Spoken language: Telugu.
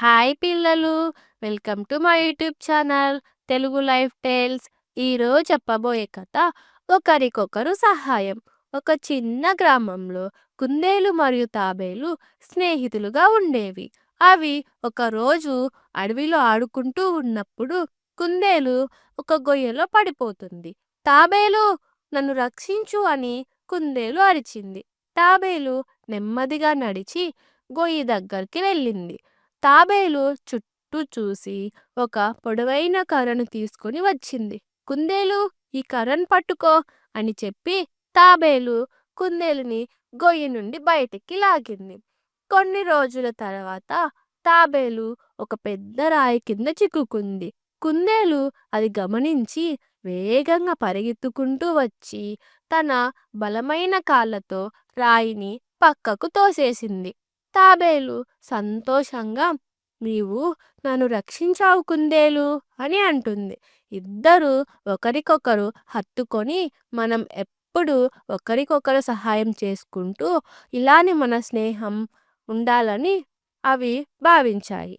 హాయ్ పిల్లలు, welcome to my YouTube channel Telugu life tales. ఈరోజు చెప్పబోయే కథ ఒకరికొకరు సహాయం. ఒక చిన్న గ్రామంలో కుందేలు మరియు తాబేలు స్నేహితులుగా ఉండేవి. అవి ఒకరోజు అడవిలో ఆడుకుంటూ ఉన్నప్పుడు కుందేలు ఒక గొయ్యలో పడిపోతుంది. తాబేలు, నన్ను రక్షించు అని కుందేలు అరిచింది. తాబేలు నెమ్మదిగా నడిచి గొయ్యి దగ్గరికి వెళ్ళింది. తాబేలు చుట్టూ చూసి ఒక పొడవైన కర్రను తీసుకొని వచ్చింది. కుందేలు, ఈ కర్రను పట్టుకో అని చెప్పి తాబేలు కుందేలుని గొయ్యి నుండి బయటికి లాగింది. కొన్ని రోజుల తర్వాత తాబేలు ఒక పెద్ద రాయి కింద చిక్కుకుంది. కుందేలు అది గమనించి వేగంగా పరిగెత్తుకుంటూ వచ్చి తన బలమైన కాళ్ళతో రాయిని పక్కకు తోసేసింది. తాబేలు సంతోషంగా, నీవు నన్ను రక్షించావు కుందేలు అని అంటుంది. ఇద్దరు ఒకరికొకరు హత్తుకొని మనం ఎప్పుడు ఒకరికొకరు సహాయం చేసుకుంటూ ఇలానే మన స్నేహం ఉండాలని అవి భావించాయి.